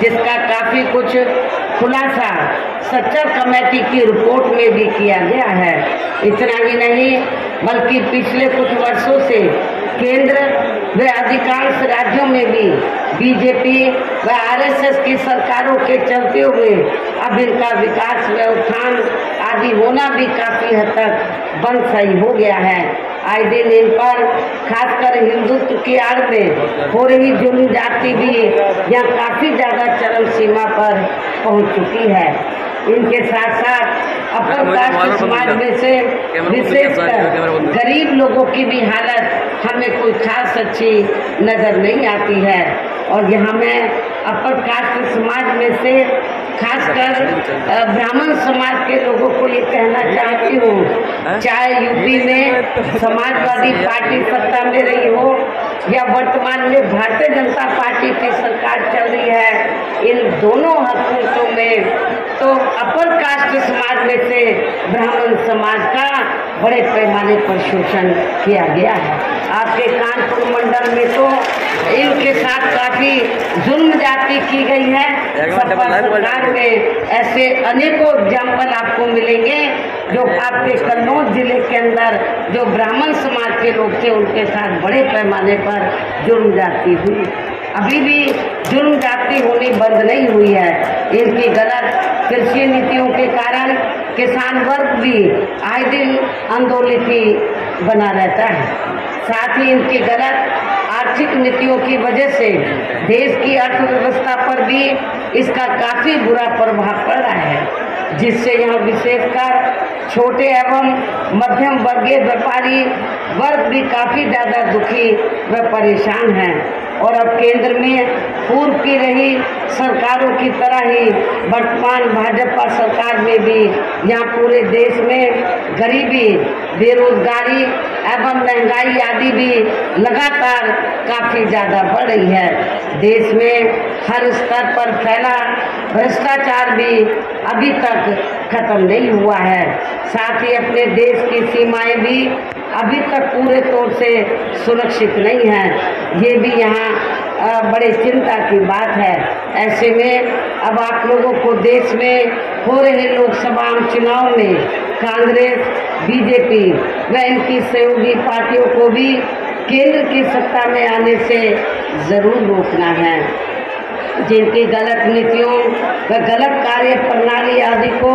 जिसका काफ़ी कुछ खुलासा सच्चर कमेटी की रिपोर्ट में भी किया गया है। इतना ही नहीं बल्कि पिछले कुछ वर्षों से केंद्र व अधिकांश राज्यों में भी बीजेपी व आरएसएस की सरकारों के चलते हुए अब इनका विकास व उत्थान आदि होना भी काफ़ी हद तक बंद सही हो गया है। आए दिन इन पर खासकर हिंदुत्व की आड़ में हो रही जुल्म जाति भी यहाँ काफ़ी ज़्यादा चरम सीमा पर पहुँच चुकी है। इनके साथ साथ अपर कास्ट समाज में से विशेषकर गरीब लोगों की भी हालत हमें कोई खास अच्छी नज़र नहीं आती है। और यहाँ मैं अपर कास्ट समाज में से खासकर ब्राह्मण समाज के लोगों को ये कहना चाहती हूँ, चाहे यूपी में समाजवादी पार्टी सत्ता में रही हो या वर्तमान में भारतीय जनता पार्टी की सरकार चल रही है, इन दोनों हुकूमतों में तो अपर कास्ट समाज में से ब्राह्मण समाज का बड़े पैमाने पर शोषण किया गया है। आपके कानपुर मंडल में तो इनके साथ काफ़ी जुल्म जाति की गई है। सपा सरकार में ऐसे अनेकों एग्जाम्पल आपको मिलेंगे जो आपके कन्नौज जिले के अंदर जो ब्राह्मण समाज के लोग थे उनके साथ बड़े पैमाने पर जुल्म जाति हुई। अभी भी जुल्म जाति होनी बंद नहीं हुई है। इनकी गलत कृषि नीतियों के कारण किसान वर्ग भी आए दिन आंदोलित ही बना रहता है। साथ ही इनकी गलत आर्थिक नीतियों की वजह से देश की अर्थव्यवस्था पर भी इसका काफ़ी बुरा प्रभाव पड़ रहा है, जिससे यहाँ विशेषकर छोटे एवं मध्यम वर्गीय व्यापारी वर्ग भी काफ़ी ज़्यादा दुखी व परेशान हैं। और अब केंद्र में पूर्व की रही सरकारों की तरह ही वर्तमान भाजपा सरकार में भी यहाँ पूरे देश में गरीबी, बेरोजगारी एवं महंगाई आदि भी लगातार काफ़ी ज़्यादा बढ़ रही है। देश में हर स्तर पर फैला भ्रष्टाचार भी अभी तक खत्म नहीं हुआ है। साथ ही अपने देश की सीमाएं भी अभी तक पूरे तौर से सुरक्षित नहीं है। ये भी यहाँ बड़े चिंता की बात है। ऐसे में अब आप लोगों को देश में हो रहे लोकसभा चुनाव में कांग्रेस, बीजेपी व इनकी सहयोगी पार्टियों को भी केंद्र की सत्ता में आने से ज़रूर रोकना है। जिनकी गलत नीतियों व गलत कार्य प्रणाली आदि को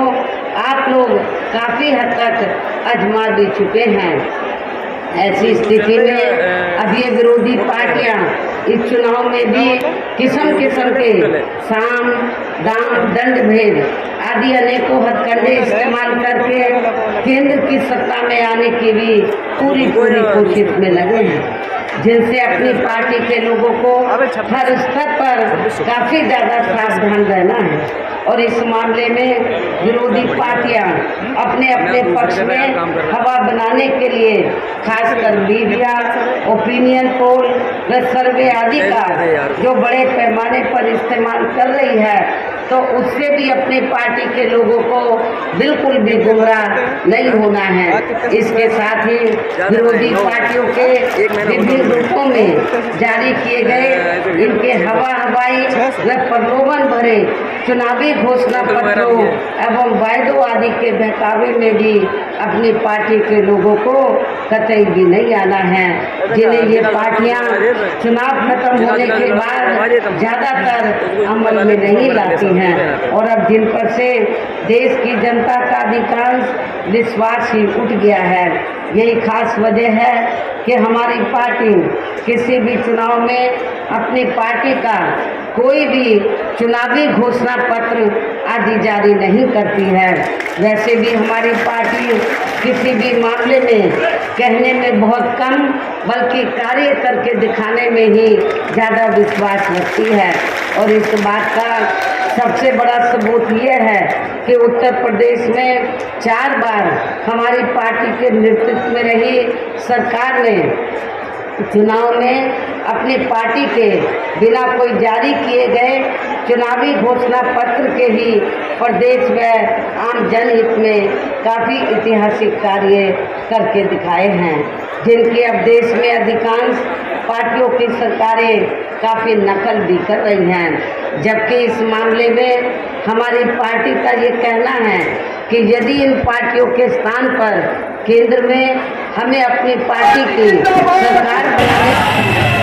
आप लोग काफ़ी हद तक आजमा भी चुके हैं। ऐसी स्थिति में अब ये विरोधी पार्टियां इस चुनाव में भी किस्म किस्म के साम, दाम, दंड भेद आदि अनेकों हथकंडे इस्तेमाल करके केंद्र की सत्ता में आने की भी पूरी कोशिश में लगे हैं, जिनसे अपनी पार्टी के लोगों को हर स्तर पर काफ़ी ज़्यादा सावधान रहना है। और इस मामले में विरोधी पार्टियां अपने अपने पक्ष में हवा बनाने के लिए खासकर मीडिया, ओपिनियन पोल व सर्वे आदि का जो बड़े पैमाने पर इस्तेमाल कर रही है, तो उससे भी अपनी पार्टी के लोगों को बिल्कुल भी गुमराह नहीं होना है। इसके साथ ही विरोधी पार्टियों के विभिन्न रूपों में जारी किए गए इनके हवाई व प्रलोभन भरे चुनावी घोषणा पत्रों एवं वायदों आदि के बहकावे में भी अपनी पार्टी के लोगों को कतई भी नहीं आना है, जिन्हें ये पार्टियां चुनाव खत्म होने के बाद ज़्यादातर अमल में नहीं लाती हैं और अब जिन पर से देश की जनता का अधिकांश विश्वास ही उठ गया है। यही खास वजह है कि हमारी पार्टी किसी भी चुनाव में अपनी पार्टी का कोई भी चुनावी घोषणा पत्र आदि जारी नहीं करती है। वैसे भी हमारी पार्टी किसी भी मामले में कहने में बहुत कम बल्कि कार्य करके दिखाने में ही ज़्यादा विश्वास रखती है। और इस बात का सबसे बड़ा सबूत ये है कि उत्तर प्रदेश में 4 बार हमारी पार्टी के नेतृत्व में रही सरकार ने चुनाव में अपनी पार्टी के बिना कोई जारी किए गए चुनावी घोषणा पत्र के ही प्रदेश व आम जनहित में काफ़ी ऐतिहासिक कार्य करके दिखाए हैं, जिनके अब देश में अधिकांश पार्टियों की सरकारें काफ़ी नकल भी कर रही हैं, जबकि इस मामले में हमारी पार्टी का ये कहना है कि यदि इन पार्टियों के स्थान पर केंद्र में हमें अपनी पार्टी की सरकार बनाने